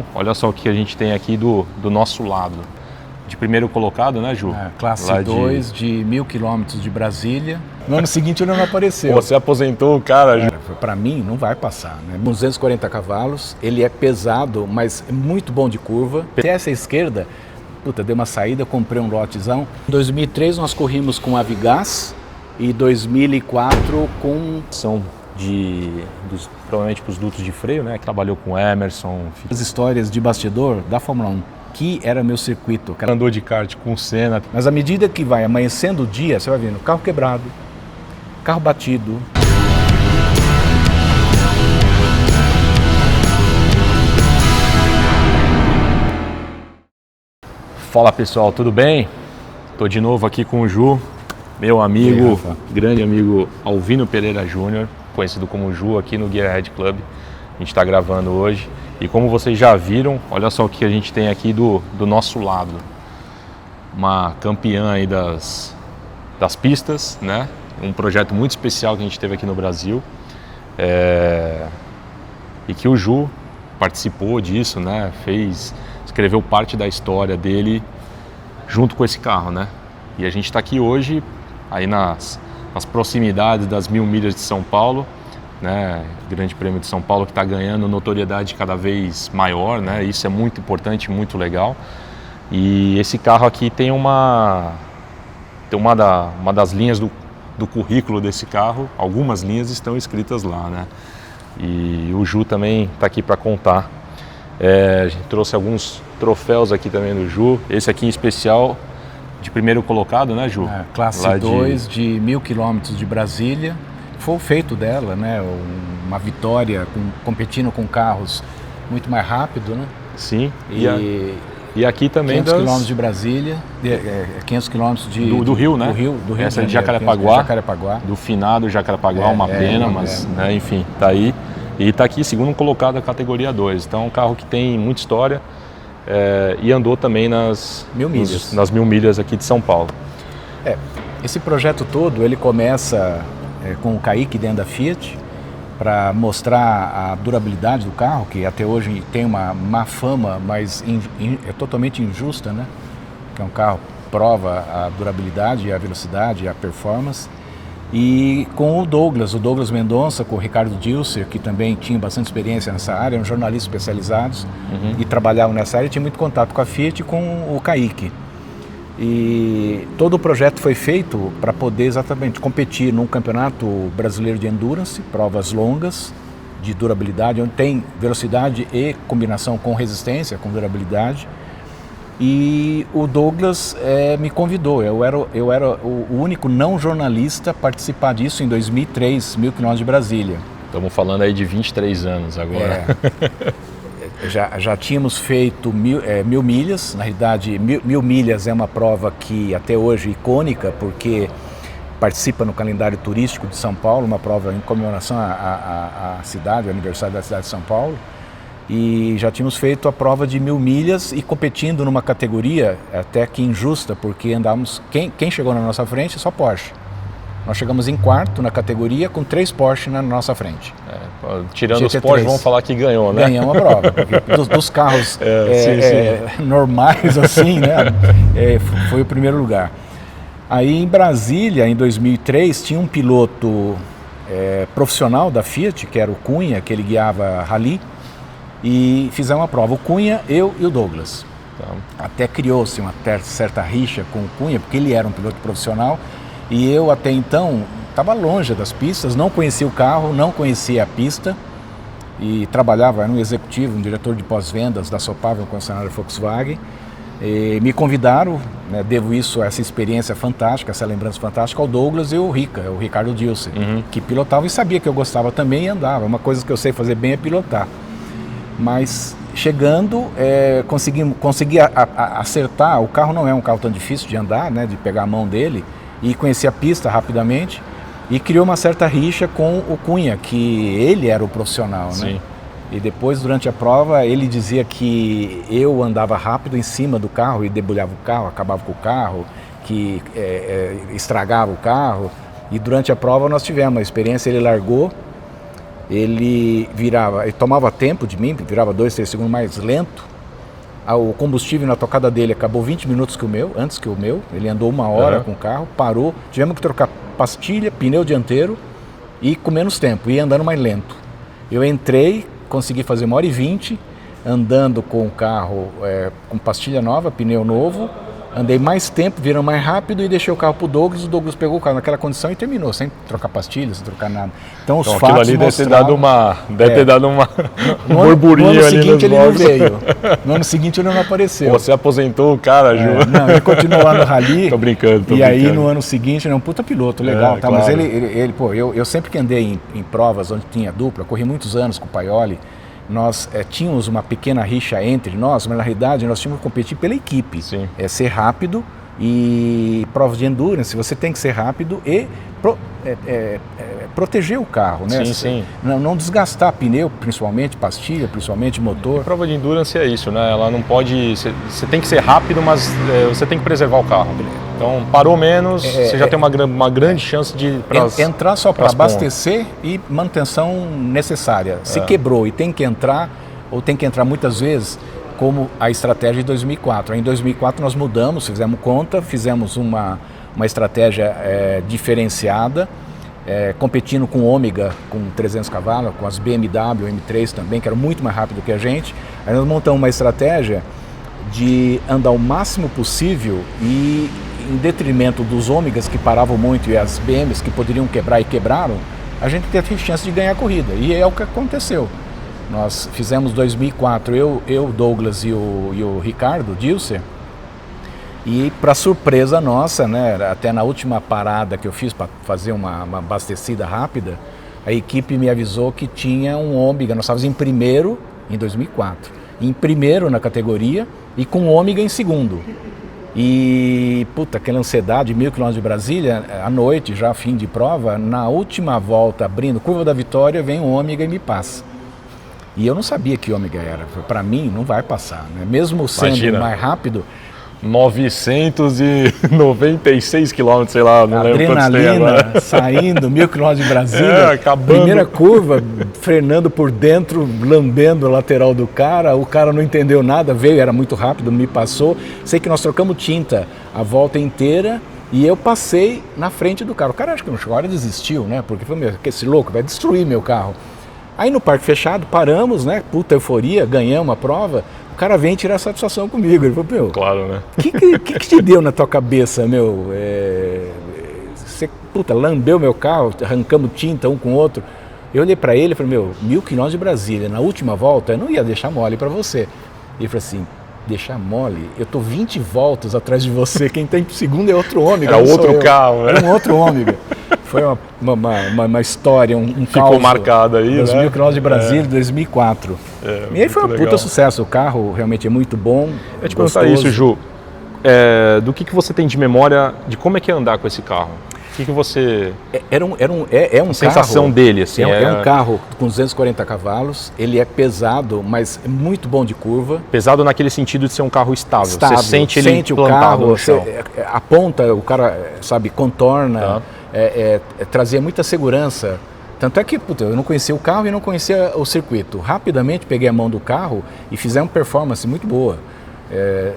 viram, olha só o que a gente tem aqui do nosso lado. De primeiro colocado, né, Ju? Classe 2 de 1.000 quilômetros de Brasília. No ano seguinte ele não apareceu. Você aposentou o cara, Ju? Para mim não vai passar, né? 240 cavalos, ele é pesado, mas é muito bom de curva. Até essa esquerda, dei uma saída, comprei um lotezão. Em 2003 nós corrimos com a Avigás e 2004 com... São provavelmente para os dutos de freio, né? Que trabalhou com Emerson. As histórias de bastidor da Fórmula 1, que era meu circuito. Andou de kart com o Senna. Mas à medida que vai amanhecendo o dia, você vai vendo carro quebrado, carro batido. Fala pessoal, tudo bem? Tô de novo aqui com o Ju, meu amigo, grande amigo Alvino Pereira Júnior, conhecido como Ju aqui no Gearhead Club. A gente está gravando hoje e como vocês já viram, olha só o que a gente tem aqui do nosso lado. Uma campeã aí das pistas, né? Um projeto muito especial que a gente teve aqui no Brasil e que o Ju participou disso, né? Escreveu parte da história dele junto com esse carro, né? E a gente está aqui hoje aí nas proximidades das 1.000 milhas de São Paulo, né? Grande Prêmio de São Paulo que está ganhando notoriedade cada vez maior, né? Isso é muito importante, muito legal. E esse carro aqui tem uma das linhas do currículo desse carro, algumas linhas estão escritas lá, né? E o Ju também está aqui para contar. A gente trouxe alguns troféus aqui também do Ju, esse aqui em especial de primeiro colocado, né, Ju? Classe 2 de 1.000 quilômetros de Brasília. Foi o feito dela, né? Uma vitória competindo com carros muito mais rápido, né? Sim. E aqui também 500 quilômetros de Brasília, 500 quilômetros do Rio, né? Do Rio Essa de Jacarepaguá, do finado Jacarepaguá, uma pena, mas né, enfim, tá aí. E está aqui segundo colocado da categoria 2. Então é um carro que tem muita história e andou também nas 1.000 milhas. Nas 1.000 milhas aqui de São Paulo. Esse projeto todo ele começa com o Kaique dentro da Fiat para mostrar a durabilidade do carro, que até hoje tem uma má fama, mas é totalmente injusta, né? Que é um carro que prova a durabilidade, a velocidade, a performance. E com o Douglas Mendonça, com o Ricardo Dilser, que também tinha bastante experiência nessa área, eram jornalistas especializados e trabalhavam nessa área, tinha muito contato com a Fiat e com o Kaique. E todo o projeto foi feito para poder exatamente competir num campeonato brasileiro de endurance, provas longas, de durabilidade, onde tem velocidade e combinação com resistência, com durabilidade. E o Douglas me convidou, eu era o único não jornalista a participar disso em 2003, 1.000 quilômetros de Brasília. Estamos falando aí de 23 anos agora. Já tínhamos feito 1.000 milhas, na realidade 1.000 milhas é uma prova que até hoje é icônica, porque participa no calendário turístico de São Paulo, uma prova em comemoração à cidade, ao aniversário da cidade de São Paulo. E já tínhamos feito a prova de 1.000 milhas e competindo numa categoria até que injusta, porque andávamos, quem chegou na nossa frente só Porsche. Nós chegamos em quarto na categoria com 3 Porsche na nossa frente. Tirando os Porsche, vamos falar que ganhou, né? Ganhamos a prova, porque dos carros normais assim, né? Foi o primeiro lugar. Aí em Brasília, em 2003, tinha um piloto profissional da Fiat, que era o Cunha, que ele guiava rally, e fizemos uma prova, o Cunha, eu e o Douglas. Até criou-se uma certa rixa com o Cunha, porque ele era um piloto profissional e eu até então estava longe das pistas, não conhecia o carro, não conhecia a pista e trabalhava no executivo, um diretor de pós-vendas da Sopável, concessionária Volkswagen. E me convidaram, né, devo essa experiência fantástica, essa lembrança fantástica ao Douglas e o Ricardo Dilser, que pilotava e sabia que eu gostava também e andava. Uma coisa que eu sei fazer bem é pilotar. Mas chegando, consegui acertar. O carro não é um carro tão difícil de andar, né, de pegar a mão dele, e conheci a pista rapidamente e criou uma certa rixa com o Cunha, que ele era o profissional, né? E depois, durante a prova, ele dizia que eu andava rápido em cima do carro e debulhava o carro, acabava com o carro, que estragava o carro. E durante a prova nós tivemos uma experiência, ele largou, ele tomava tempo de mim, virava 2, 3 segundos mais lento. O combustível na tocada dele acabou 20 minutos antes que o meu. Ele andou 1 hora com o carro, parou, tivemos que trocar pastilha, pneu dianteiro e com menos tempo, ia andando mais lento. Eu entrei, consegui fazer 1h20, andando com o carro com pastilha nova, pneu novo. Andei mais tempo, virando mais rápido e deixei o carro pro Douglas. O Douglas pegou o carro naquela condição e terminou, sem trocar pastilha, sem trocar nada. Então os fatos ali deve ter dado uma burburinho no ano ali seguinte ele boxes. não veio. No ano seguinte ele não apareceu. Você aposentou o cara, Ju? Não, ele continuou lá no rally. Tô brincando. E aí no ano seguinte ele é um puta piloto, legal. Tá? Claro. Mas eu sempre que andei em provas onde tinha dupla, corri muitos anos com o Paioli. Nós tínhamos uma pequena rixa entre nós, mas na realidade nós tínhamos que competir pela equipe. Sim. Ser rápido e provas de endurance, você tem que ser rápido e proteger o carro, né? Sim. Não desgastar pneu, principalmente pastilha, principalmente motor. A prova de endurance é isso, né? Ela não pode... Você tem que ser rápido, mas você tem que preservar o carro. Então, parou menos, você já tem uma grande chance de... entrar só para abastecer e manutenção necessária. Se quebrou e tem que entrar, ou tem que entrar muitas vezes, como a estratégia de 2004. Aí, em 2004 nós mudamos, fizemos conta, fizemos uma estratégia diferenciada, competindo com o Ômega, com 300 cavalos, com as BMW, M3 também, que eram muito mais rápido que a gente. Aí nós montamos uma estratégia de andar o máximo possível e em detrimento dos Ômegas que paravam muito e as BMs que poderiam quebrar e quebraram, a gente teve chance de ganhar a corrida. E é o que aconteceu. Nós fizemos 2004, eu Douglas e o Ricardo Dilser, e para surpresa nossa, né, até na última parada que eu fiz para fazer uma abastecida rápida, a equipe me avisou que tinha um Ômega, nós estávamos em primeiro em 2004, em primeiro na categoria e com Ômega em segundo. E, aquela ansiedade, 1.000 km de Brasília, à noite, já fim de prova, na última volta, abrindo curva da Vitória, vem um Ômega e me passa. E eu não sabia que Ômega era. Para mim, não vai passar, né? Mesmo sendo mais rápido... 996 quilômetros, sei lá, não lembro quantos tem agora. Adrenalina, saindo, 1.000 km de Brasília, primeira curva, frenando por dentro, lambendo a lateral do cara, o cara não entendeu nada, veio, era muito rápido, me passou. Sei que nós trocamos tinta a volta inteira e eu passei na frente do carro. O cara acho que uma hora desistiu, né? Porque foi, esse louco vai destruir meu carro. Aí no parque fechado, paramos, né? Puta euforia, ganhamos a prova. O cara vem tirar satisfação comigo. Ele falou, meu, claro, né? O que te deu na tua cabeça, meu? Você, lambeu meu carro, arrancamos tinta um com o outro. Eu olhei pra ele e falei, 1.000 km de Brasília, na última volta, eu não ia deixar mole pra você. Ele falou assim, deixar mole? Eu tô 20 voltas atrás de você, quem tá em segundo é outro Ômega. Era outro carro, né? Era um outro Ômega. Foi uma história, um ficou marcado aí, 2.000 km de Brasília, 2004. E aí foi um puta sucesso, o carro realmente é muito bom. Eu te perguntar isso, Ju, do que você tem de memória de como é que é andar com esse carro? O que você... A sensação dele, assim. É um carro com 240 cavalos, ele é pesado, mas é muito bom de curva. Pesado naquele sentido de ser um carro estável. Você sente ele o carro, aponta, o cara, sabe, contorna, trazia muita segurança. Tanto é que, eu não conhecia o carro e não conhecia o circuito. Rapidamente peguei a mão do carro e fizemos performance muito boa.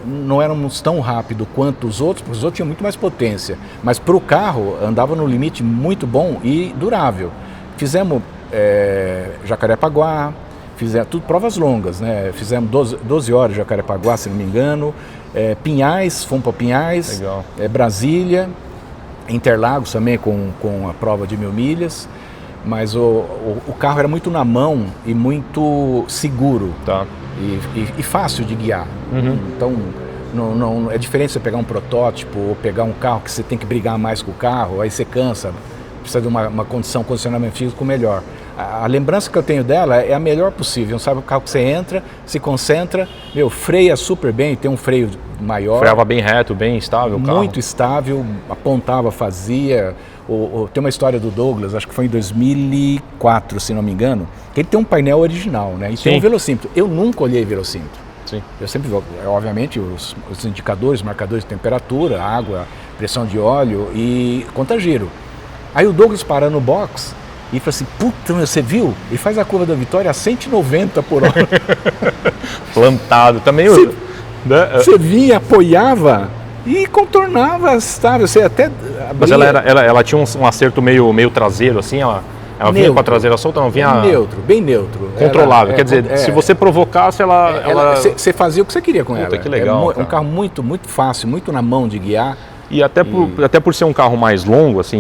Não éramos tão rápido quanto os outros, porque os outros tinham muito mais potência. Mas para o carro, andava no limite muito bom e durável. Fizemos Jacarepaguá, fizemos tudo provas longas, né? Fizemos 12 horas de Jacarepaguá, se não me engano. Pinhais, fomos para Pinhais, Brasília, Interlagos também com a prova de 1.000 milhas. Mas o carro era muito na mão e muito seguro. Tá. E fácil de guiar. Então, não é diferente você pegar um protótipo ou pegar um carro que você tem que brigar mais com o carro, aí você cansa, precisa de uma condicionamento físico melhor. A lembrança que eu tenho dela é a melhor possível. Sabe, o carro que você entra, se concentra, freia super bem, tem um freio maior. Freava bem reto, bem estável o carro? Muito estável, apontava, fazia. Tem uma história do Douglas, acho que foi em 2004, se não me engano, que ele tem um painel original, né? E tem um velocímetro. Eu nunca olhei velocímetro. Sim. Eu sempre vou, obviamente, os indicadores, marcadores de temperatura, água, pressão de óleo e conta giro. Aí o Douglas para no box E falou assim, puta, meu, você viu? Ele faz a curva da Vitória a 190 por hora. Plantado. Também você vinha, apoiava e contornava, sabe? Você até abria. Mas ela tinha um acerto meio traseiro, assim, ela vinha com a traseira solta, não vinha... Neutro, bem neutro. Controlável, quer dizer, se você provocasse, você fazia o que você queria com ela. Que legal, um carro muito, muito fácil, muito na mão de guiar. E até por ser um carro mais longo, assim,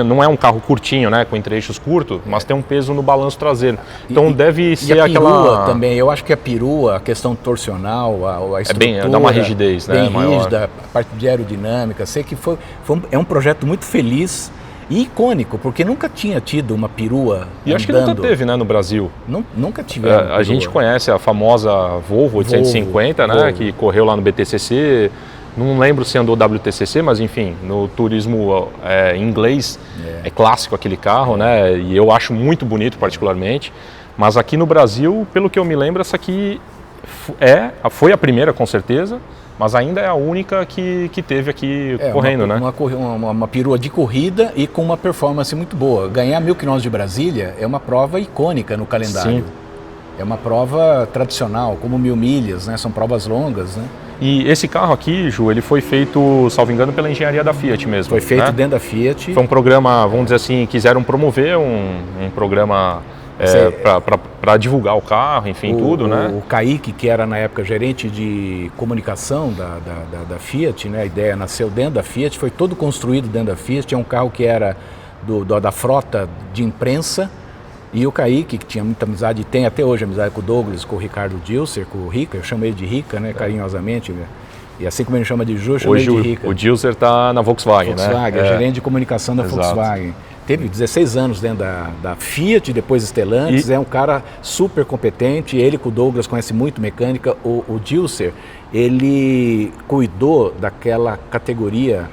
não é um carro curtinho, né, com entre-eixos curtos, mas tem um peso no balanço traseiro. Então deve ser aquela... perua também, eu acho que a perua, a questão torcional, a estrutura... dá uma rigidez, né? Bem rígida, a parte de aerodinâmica. Sei que é um projeto muito feliz e icônico, porque nunca tinha tido uma perua E acho que nunca teve, né, no Brasil. Nunca tivemos. A gente conhece a famosa Volvo 850, né, Volvo. Que correu lá no BTCC. Não lembro se andou WTCC, mas enfim, no turismo inglês é clássico aquele carro, né? E eu acho muito bonito particularmente. Mas aqui no Brasil, pelo que eu me lembro, essa aqui foi a primeira com certeza, mas ainda é a única que teve aqui correndo, né? Uma perua de corrida e com uma performance muito boa. Ganhar 1000 km de Brasília é uma prova icônica no calendário. Sim. É uma prova tradicional, como 1000 milhas, né? São provas longas, né? E esse carro aqui, Ju, ele foi feito, salvo engano, pela engenharia da Fiat mesmo. Foi feito dentro da Fiat. Foi um programa, vamos dizer assim, quiseram promover um programa para divulgar o carro, enfim, tudo, né? O Kaique, que era na época gerente de comunicação da Fiat, né? A ideia nasceu dentro da Fiat, foi todo construído dentro da Fiat. É um carro que era da frota de imprensa. E o Kaique, que tinha muita amizade, e tem até hoje amizade com o Douglas, com o Ricardo Dilser, com o Rica, eu chamo ele de Rica, né, carinhosamente, e assim como ele chama de Ju, eu chamo ele de Rica. O Dilser está na Volkswagen, né? Volkswagen, gerente de comunicação da Volkswagen. Teve 16 anos dentro da Fiat, depois Stellantis, é um cara super competente, ele com o Douglas conhece muito mecânica. O Dilser, ele cuidou daquela categoria...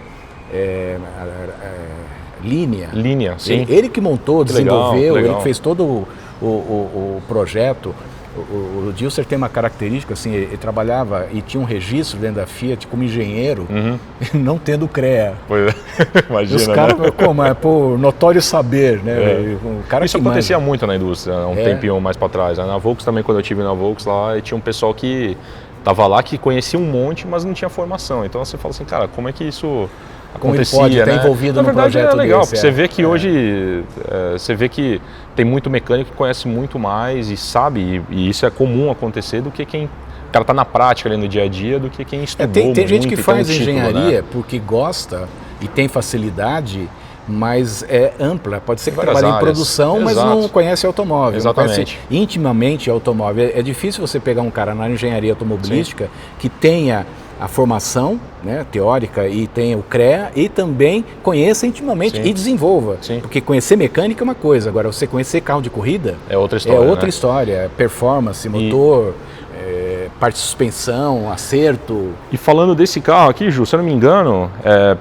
Linha, sim. Ele que montou, desenvolveu, legal. ele que fez todo o projeto. O Dilser tem uma característica, assim, ele trabalhava e tinha um registro dentro da Fiat como engenheiro, não tendo CREA. Pois é, imagina, os caras, como? É por notório saber, né? O cara isso acontecia muito na indústria, um tempinho mais para trás. Na Volks também, quando eu estive na Volks lá, tinha um pessoal que estava lá, que conhecia um monte, mas não tinha formação. Então você fala assim, cara, como é que isso... acontecia, pode estar né? envolvido no projeto desse, legal, porque você vê que hoje você vê que tem muito mecânico que conhece muito mais e sabe, e isso é comum acontecer do que quem o cara está na prática ali no dia a dia, do que quem estudou. Tem gente que faz engenharia, né? Porque gosta e tem facilidade, mas é ampla. Pode ser que trabalhe em produção, mas não conhece automóvel. Exatamente. Não conhece intimamente automóvel. É difícil você pegar um cara na engenharia automobilística que tenha a formação, né, teórica, e tenha o CREA e também conheça intimamente e desenvolva. Sim. Porque conhecer mecânica é uma coisa, agora você conhecer carro de corrida é outra história. É outra história. Performance, motor, parte de suspensão, acerto. E falando desse carro aqui, Ju, se eu não me engano,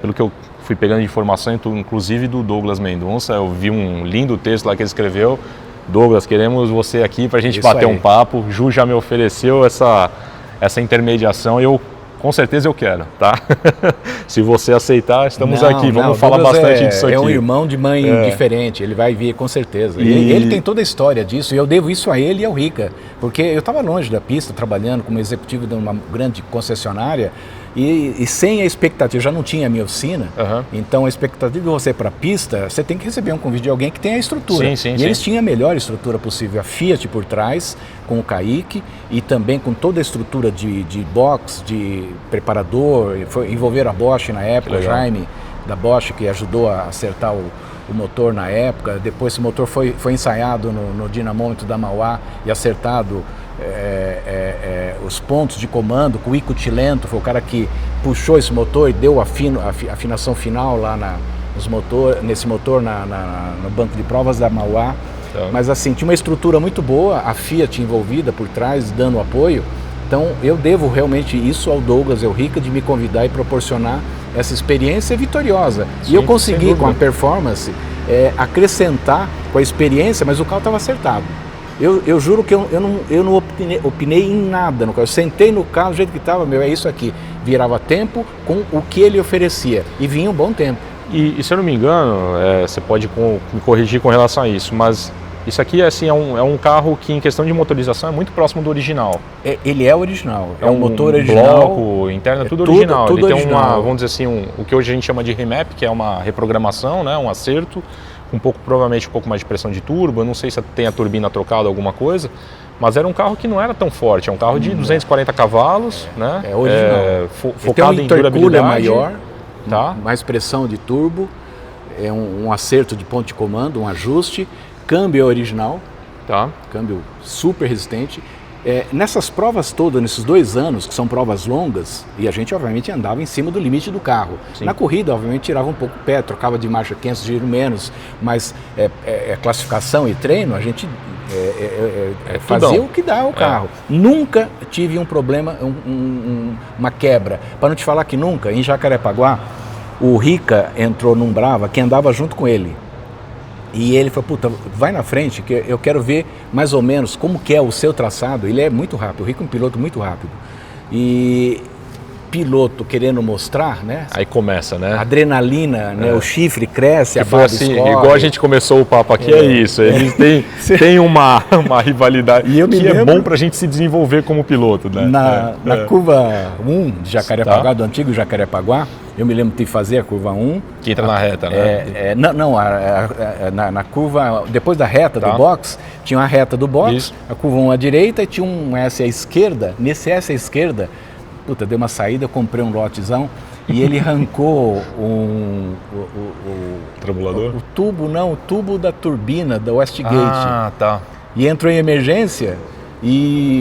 pelo que eu fui pegando de informação, inclusive do Douglas Mendonça, eu vi um lindo texto lá que ele escreveu. Douglas, queremos você aqui para a gente bater um papo. Ju já me ofereceu essa intermediação e com certeza eu quero, tá? Se você aceitar, estamos aqui, vamos falar bastante disso aqui. É um irmão de mãe diferente, ele vai vir com certeza. Ele tem toda a história disso e eu devo isso a ele e ao Rica, porque eu estava longe da pista, trabalhando como executivo de uma grande concessionária e sem a expectativa, já não tinha a minha oficina, então a expectativa de você ir para a pista, você tem que receber um convite de alguém que tenha a estrutura. Eles tinham a melhor estrutura possível, a Fiat por trás, com o Kaique e também com toda a estrutura de box, de preparador, envolveram a Bosch na época, o Jaime da Bosch que ajudou a acertar o motor na época. Depois esse motor foi ensaiado no dinamômetro da Mauá e acertado os pontos de comando com o Ico Tilento, foi o cara que puxou esse motor e deu a afinação final lá nesse motor no banco de provas da Mauá. Mas assim, tinha uma estrutura muito boa, a Fiat envolvida por trás, dando apoio. Então eu devo realmente isso ao Douglas e ao Rica de me convidar e proporcionar essa experiência vitoriosa. Sim, e eu consegui com a performance acrescentar com a experiência, mas o carro estava acertado. Eu juro que eu não opinei em nada no carro. Eu sentei no carro do jeito que estava, é isso aqui. Virava tempo com o que ele oferecia e vinha um bom tempo. E se eu não me engano, você pode me corrigir com relação a isso, mas isso aqui assim, é um carro que em questão de motorização é muito próximo do original. Ele é original, é um motor original. Bloco interno, tudo original. Tudo ele original. Tem uma, vamos dizer assim, o que hoje a gente chama de remap, que é uma reprogramação, né, um acerto, provavelmente um pouco mais de pressão de turbo. Eu não sei se tem a turbina trocada, alguma coisa, mas era um carro que não era tão forte. É um carro de 240 cavalos, né? É original. Focado em durabilidade. Maior, tá? Mais pressão de turbo, é um acerto de ponto de comando, um ajuste. Câmbio é original, tá? Câmbio super resistente. Nessas provas todas, nesses 2 anos, que são provas longas, e a gente obviamente andava em cima do limite do carro. Sim. Na corrida, obviamente, tirava um pouco o pé, trocava de marcha 500 giros menos, mas classificação e treino, a gente fazia o que dá o carro. Nunca tive um problema, uma quebra. Para não te falar que nunca, em Jacarepaguá, o Rica entrou num Brava que andava junto com ele. E ele falou, puta, vai na frente que eu quero ver mais ou menos como que é o seu traçado. Ele é muito rápido, o Rico é um piloto muito rápido. E piloto querendo mostrar, né? Aí começa, né? Adrenalina, né? O chifre cresce, a barra assim, escorre. igual a gente começou o papo aqui, é isso. Eles têm uma rivalidade que é bom pra gente se desenvolver como piloto, né? Na curva 1 de Jacarepaguá, do antigo Jacarepaguá, eu me lembro de fazer a curva 1. Que entra na reta, né? Na curva, depois da reta do box, tinha uma reta do box, isso. A curva 1 à direita e tinha um S à esquerda. Nesse S à esquerda, puta, deu uma saída, eu comprei um lotezão e ele arrancou o Trambulador? O tubo da turbina da Westgate. Ah, tá. E entrou em emergência.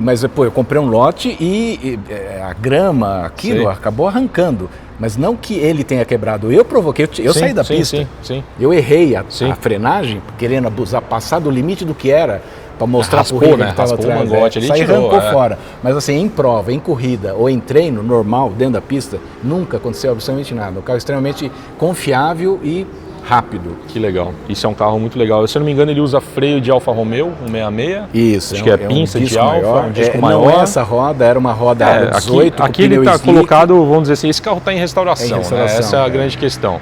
Mas eu comprei um lote e a grama, aquilo, acabou arrancando. Mas não que ele tenha quebrado, eu provoquei, eu saí da pista. Sim. Eu errei a frenagem, querendo abusar, passar do limite do que era, para mostrar para o Rico que estava atrás. O mangote, ele arrancou fora. Mas assim, em prova, em corrida ou em treino normal, dentro da pista, nunca aconteceu absolutamente nada. Um carro extremamente confiável e rápido. Que legal. Isso é um carro muito legal. Se eu não me engano, ele usa freio de Alfa Romeo, 166. Isso. Acho que é pinça de Alfa, um disco maior. Não é essa roda, era uma roda 18. Aqui ele está colocado, vamos dizer assim, esse carro está em restauração, né? Essa é a grande questão.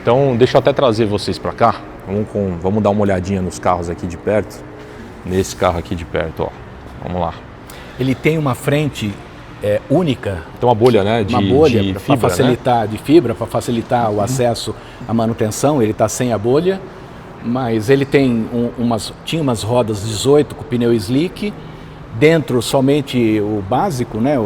Então, deixa eu até trazer vocês para cá. Vamos dar uma olhadinha nos carros aqui de perto. Nesse carro aqui de perto, ó. Vamos lá. Ele tem uma frente única. Tem uma bolha, né? Uma bolha para facilitar, né? De fibra, para facilitar o acesso à manutenção. Ele está sem a bolha, mas ele tem tinha umas rodas 18 com pneu slick. Dentro somente o básico, né?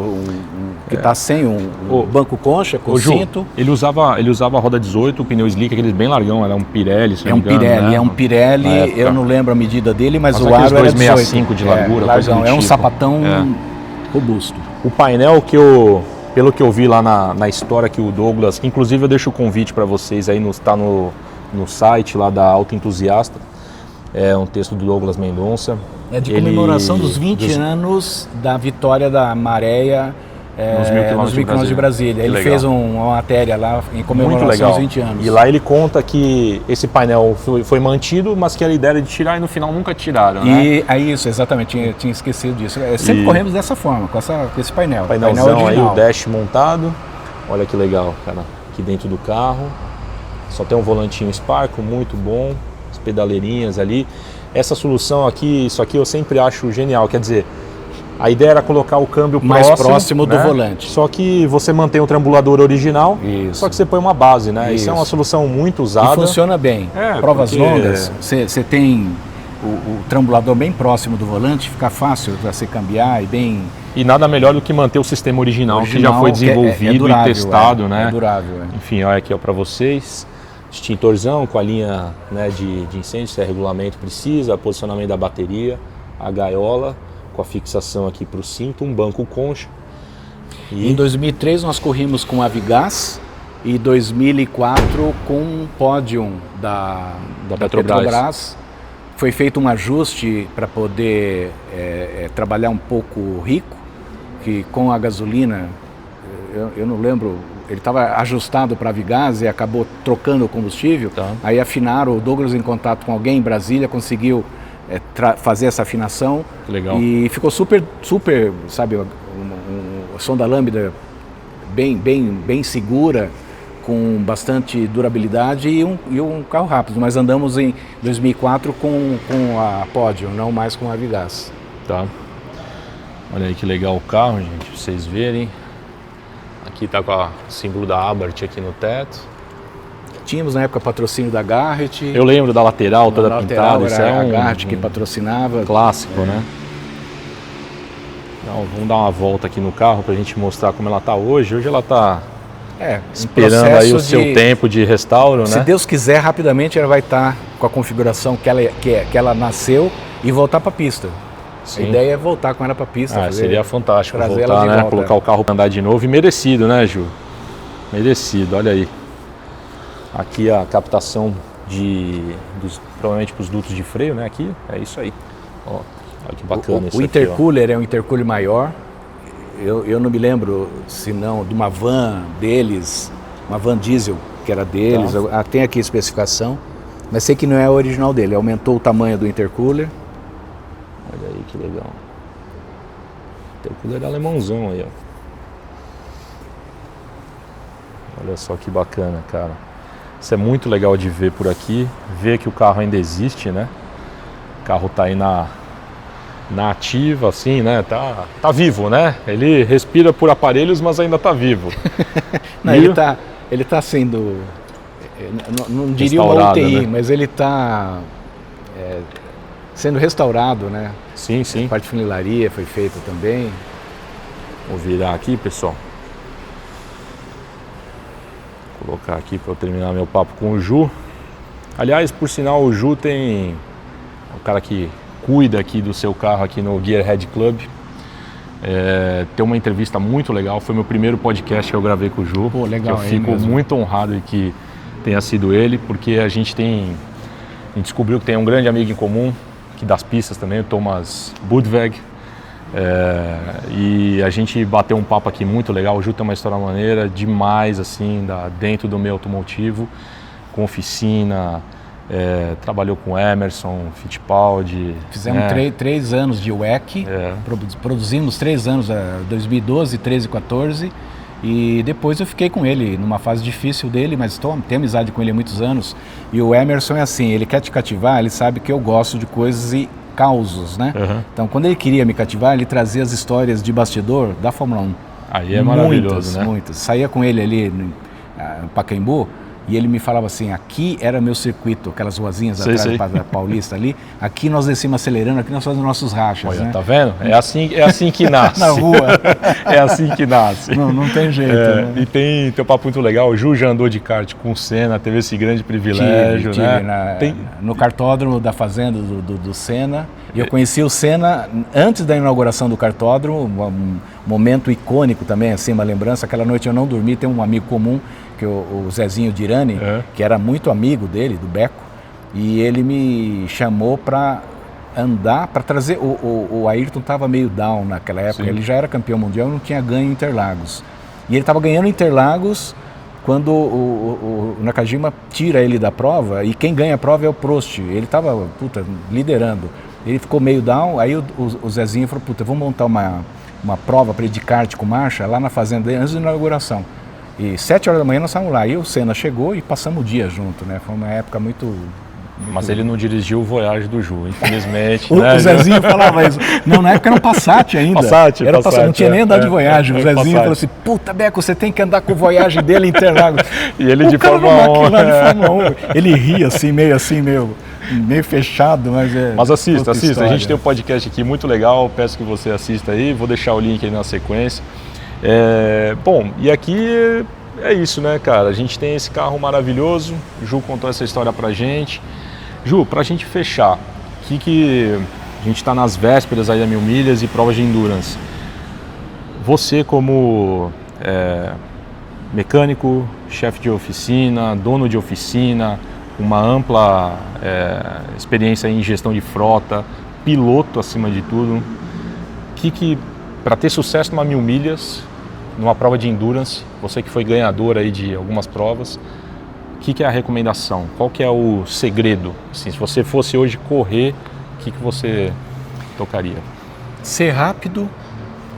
Que está sem o banco concha, com cinto. Ele usava a roda 18, o pneu slick, aquele bem largão, era um Pirelli, se não me engano, Pirelli, né? É um Pirelli, eu não lembro a medida dele, mas o aro era 265 de largura, largão, um tipo. sapatão robusto. O painel pelo que eu vi lá na história que o Douglas, inclusive eu deixo o convite para vocês aí, está no site lá da Auto Entusiasta, é um texto do Douglas Mendonça. É de comemoração dos 20 anos da vitória da Maréia nos 1000 km de Brasília. Ele fez uma matéria lá em comemoração aos 20 anos. E lá ele conta que esse painel foi mantido, mas que a ideia era de tirar e no final nunca tiraram, né? E é isso, exatamente, tinha esquecido disso. Sempre corremos dessa forma, com esse painel. Painelzão aí, o dash montado. Olha que legal, cara. Aqui dentro do carro. Só tem um volantinho Sparco, muito bom. As pedaleirinhas ali. Essa solução aqui, isso aqui eu sempre acho genial, quer dizer, a ideia era colocar o câmbio mais próximo do volante. Só que você mantém o trambulador original, só que você põe uma base, né? Isso é uma solução muito usada. E funciona bem. Provas longas, você tem o trambulador bem próximo do volante, fica fácil para você cambiar e bem... E nada melhor do que manter o sistema original que já foi desenvolvido durável, e testado, né? É durável. Enfim, olha aqui para vocês. Extintorzão com a linha, né, de incêndio, se é regulamento precisa, posicionamento da bateria, a gaiola com a fixação aqui para o cinto, um banco concha. Em 2003 nós corrimos com a Avigás e 2004 com um Podium da Petrobras. Foi feito um ajuste para poder trabalhar um pouco rico, que com a gasolina, eu não lembro... Ele estava ajustado para a Avigás e acabou trocando o combustível. Tá. Aí afinaram, o Douglas em contato com alguém em Brasília conseguiu fazer essa afinação. Legal. E ficou super, sabe, sonda lambda bem segura, com bastante durabilidade e um carro rápido. Nós andamos em 2004 com a Podium, não mais com a Avigás. Tá. Olha aí que legal o carro, gente, pra vocês verem. Aqui tá com o símbolo da Abarth aqui no teto. Tínhamos na época patrocínio da Garrett. Eu lembro da lateral toda pintada. Isso é a Garrett que patrocinava. Clássico, né? Então, vamos dar uma volta aqui no carro pra gente mostrar como ela tá hoje. Hoje ela tá esperando aí o seu tempo de restauro, né? Se Deus quiser, rapidamente ela vai estar com a configuração que ela nasceu e voltar para a pista. Sim. A ideia é voltar com ela para a pista. Seria fantástico voltar, né? Colocar o carro para andar de novo. E merecido, né, Ju? Merecido, olha aí. Aqui a captação provavelmente para os dutos de freio, né? Aqui, é isso aí. Ó, olha que bacana isso aqui. O intercooler aqui, é um intercooler maior. Eu não me lembro, se não, de uma van deles, uma van diesel que era deles. Tá. Tem aqui a especificação, mas sei que não é a original dele. Aumentou o tamanho do intercooler. Olha aí que legal. Intercooler alemãozão aí, ó. Olha só que bacana, cara. Isso é muito legal de ver por aqui. Ver que o carro ainda existe, né? O carro tá aí na ativa, assim, né? Tá vivo, né? Ele respira por aparelhos, mas ainda tá vivo. Não, ele tá sendo, não diria uma UTI, né? Mas ele tá sendo restaurado, né? Sim, sim. A parte de funilaria foi feita também. Vou virar aqui, pessoal. Vou colocar aqui para eu terminar meu papo com o Ju. Aliás, por sinal, o Ju tem o cara que cuida aqui do seu carro aqui no Gearhead Club. Tem uma entrevista muito legal, foi meu primeiro podcast que eu gravei com o Ju. Pô, legal, eu fico muito honrado de que tenha sido ele, porque a gente descobriu que tem um grande amigo em comum, que das pistas também, o Thomas Budweg. E a gente bateu um papo aqui muito legal. O Ju tem uma história maneira demais, assim, dentro do meio automotivo, com oficina. Trabalhou com Emerson, Fittipaldi. Fizemos 3 anos de WEC, produzimos 3 anos, 2012, 13 e 14, e depois eu fiquei com ele numa fase difícil dele, mas tenho amizade com ele há muitos anos. E o Emerson é assim, ele quer te cativar, ele sabe que eu gosto de coisas e causos, né? Uhum. Então quando ele queria me cativar, ele trazia as histórias de bastidor da Fórmula 1. Aí é maravilhoso, né? Muitas. Saía com ele ali no Pacaembu, e ele me falava assim, aqui era meu circuito, aquelas ruazinhas atrás da Paulista ali, aqui nós descemos acelerando, aqui nós fazemos nossos rachas. Olha, né? Tá vendo? É assim que nasce. Na rua. É assim que nasce. Não tem jeito. Né? E tem um papo muito legal, o Ju já andou de kart com o Senna, teve esse grande privilégio, tive né? No cartódromo da fazenda do Senna. E eu conheci o Senna antes da inauguração do cartódromo, um momento icônico também, assim, uma lembrança. Aquela noite eu não dormi, tem um amigo comum, que o Zezinho Dirani, que era muito amigo dele, do Beco, e ele me chamou para andar, para trazer, o Ayrton estava meio down naquela época. Sim. Ele já era campeão mundial e não tinha ganho em Interlagos. E ele estava ganhando Interlagos quando o Nakajima tira ele da prova, e quem ganha a prova é o Prost. Ele estava, liderando. Ele ficou meio down, aí o Zezinho falou, vamos montar uma prova para ir de kart com marcha lá na fazenda dele, antes da inauguração. E 7 horas da manhã nós estávamos lá, e o Senna chegou e passamos o dia junto, né? Foi uma época muito... Mas ele não dirigiu o Voyage do Ju, infelizmente. Né? O Zezinho falava isso. Não, na época era um Passat ainda. Passat, não tinha nem andado de Voyage. O Zezinho falou assim, Beco, você tem que andar com o Voyage dele em Interlagos. E ele de Fórmula 1. Ele ria assim, meio fechado, mas assista. A gente tem um podcast aqui muito legal, peço que você assista aí, vou deixar o link aí na sequência. Bom, e aqui é isso, né, cara? A gente tem esse carro maravilhoso, o Ju contou essa história pra gente. Ju, pra gente fechar, que a gente tá nas vésperas aí da 1000 milhas e provas de endurance. Você como mecânico, chefe de oficina, dono de oficina, uma ampla experiência em gestão de frota, piloto acima de tudo, para ter sucesso numa 1000 milhas, numa prova de endurance, você que foi ganhador aí de algumas provas, o que é a recomendação? Qual que é o segredo? Assim, se você fosse hoje correr, o que você tocaria? Ser rápido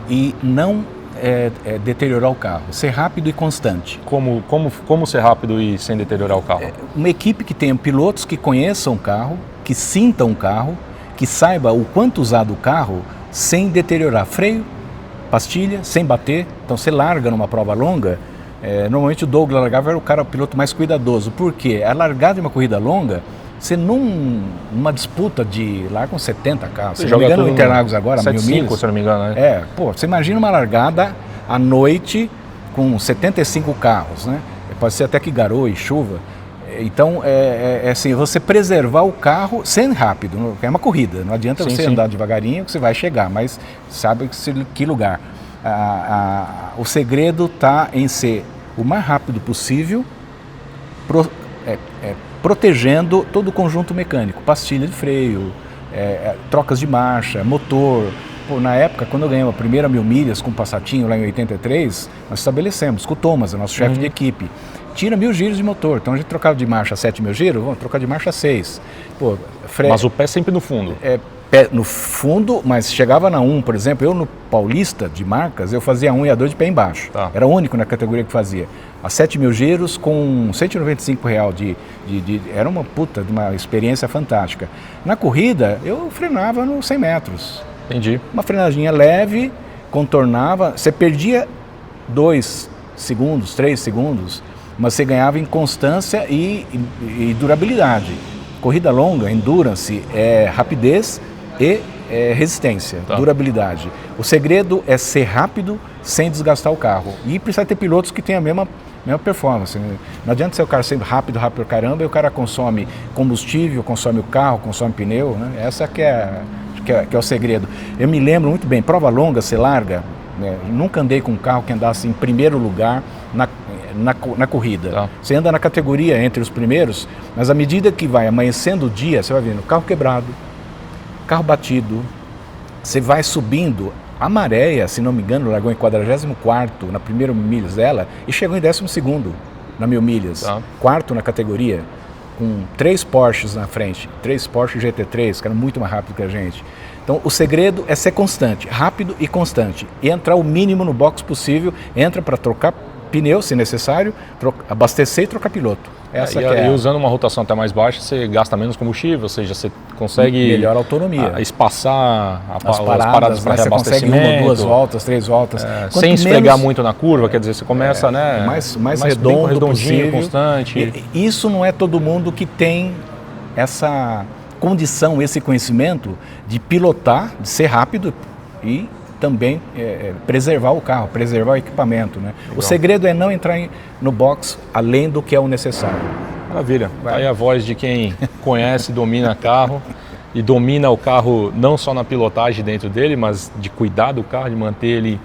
e não deteriorar o carro, ser rápido e constante. Como ser rápido e sem deteriorar o carro? Uma equipe que tenha pilotos que conheçam o carro, que sintam o carro, que saiba o quanto usar do carro sem deteriorar freio, pastilha, sem bater. Então você larga numa prova longa, normalmente o Douglas largava, era o piloto mais cuidadoso. Por quê? A largada de uma corrida longa, você numa disputa de lá com 70 carros, se não me engano, no Interlagos agora, 7.5, se não me engano, né? Você imagina uma largada à noite com 75 carros, né? Pode ser até que garoe, chuva. Então, assim, você preservar o carro sendo rápido, é uma corrida, não adianta você andar devagarinho que você vai chegar, mas sabe que lugar. O segredo está em ser o mais rápido possível, protegendo todo o conjunto mecânico, pastilha de freio, trocas de marcha, motor. Na época, quando eu ganhei a primeira 1000 milhas com o Passatinho, lá em 83, nós estabelecemos, com o Thomas, o nosso chefe de equipe, tira 1000 giros de motor. Então a gente trocava de marcha 7.000 giros, vamos trocar de marcha 6. Mas o pé sempre no fundo. Pé no fundo, mas chegava na 1, por exemplo, eu no Paulista de marcas, eu fazia a 1 e a 2 de pé embaixo. Era o único na categoria que fazia. A 7.000 giros com R$195 era uma puta de uma experiência fantástica. Na corrida, eu frenava nos 100 metros. Entendi. Uma frenadinha leve, contornava, você perdia 2 segundos, 3 segundos, mas você ganhava em constância e durabilidade. Corrida longa, endurance, rapidez e resistência, durabilidade. O segredo é ser rápido sem desgastar o carro. E precisa ter pilotos que tenham a mesma performance. Não adianta ser o cara sempre rápido pra caramba, e o cara consome combustível, consome o carro, consome pneu, né? Essa que é o segredo. Eu me lembro muito bem, prova longa, você larga, né? Nunca andei com um carro que andasse em primeiro lugar na corrida. Você anda na categoria entre os primeiros, mas à medida que vai amanhecendo o dia, você vai vendo carro quebrado, carro batido, você vai subindo. A Maréia, se não me engano, largou em 44º na primeira 1000 milhas dela e chegou em 12º na 1000 milhas. Quarto na categoria, com 3 Porsches na frente, 3 Porsche GT3, que eram muito mais rápido que a gente. Então o segredo é ser constante, rápido e constante. E entrar o mínimo no box possível, entra para trocar pneu, se necessário, abastecer e trocar piloto. E usando uma rotação até mais baixa, você gasta menos combustível, ou seja, você consegue... Melhor autonomia. Espaçar as paradas para reabastecimento. Você consegue 1, 2 voltas, 3 voltas. Sem esfregar muito na curva, quer dizer, você começa mais redondinho, possível, constante. Isso não é todo mundo que tem essa condição, esse conhecimento de pilotar, de ser rápido e também preservar o carro, preservar o equipamento, né? O segredo é não entrar no box além do que é o necessário. Maravilha. Aí a voz de quem conhece, domina carro e domina o carro não só na pilotagem dentro dele, mas de cuidar do carro, de manter ele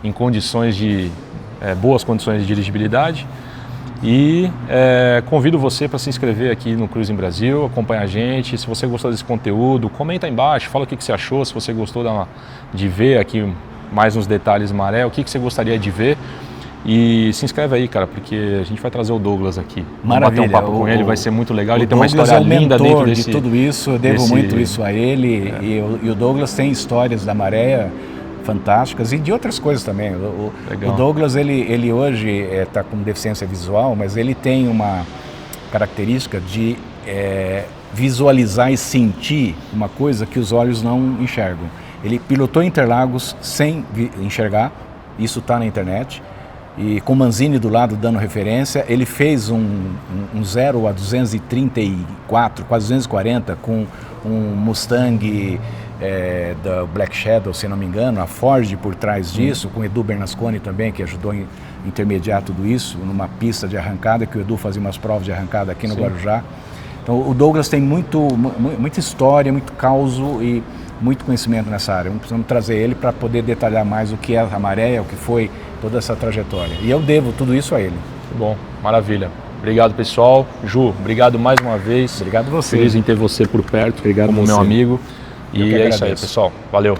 em condições boas condições de dirigibilidade. E convido você para se inscrever aqui no Cruising Brasil, acompanhar a gente. Se você gostou desse conteúdo, comenta aí embaixo, fala o que você achou, se você gostou de ver aqui mais uns detalhes Maré, o que você gostaria de ver. E se inscreve aí, cara, porque a gente vai trazer o Douglas aqui. Maravilha. Bater um papo com ele, vai ser muito legal. Ele tem Douglas uma história linda dentro de tudo isso, eu devo muito isso a ele. E o Douglas tem histórias da Maré fantásticas e de outras coisas também. O Douglas, ele hoje está com deficiência visual, mas ele tem uma característica de visualizar e sentir uma coisa que os olhos não enxergam. Ele pilotou Interlagos sem enxergar, isso está na internet, e com Manzini do lado dando referência. Ele fez um 0 a 234, quase 240, com um Mustang da Black Shadow, se não me engano, a Ford por trás disso, com o Edu Bernasconi também, que ajudou a intermediar tudo isso, numa pista de arrancada, que o Edu fazia umas provas de arrancada aqui no Guarujá. Então o Douglas tem muita história, muito causo e muito conhecimento nessa área. Precisamos trazer ele para poder detalhar mais o que é a Maré, o que foi toda essa trajetória. E eu devo tudo isso a ele. Bom, maravilha. Obrigado, pessoal. Ju, obrigado mais uma vez. Obrigado a você. Feliz em ter você por perto, como meu amigo. E é isso aí, pessoal. Valeu.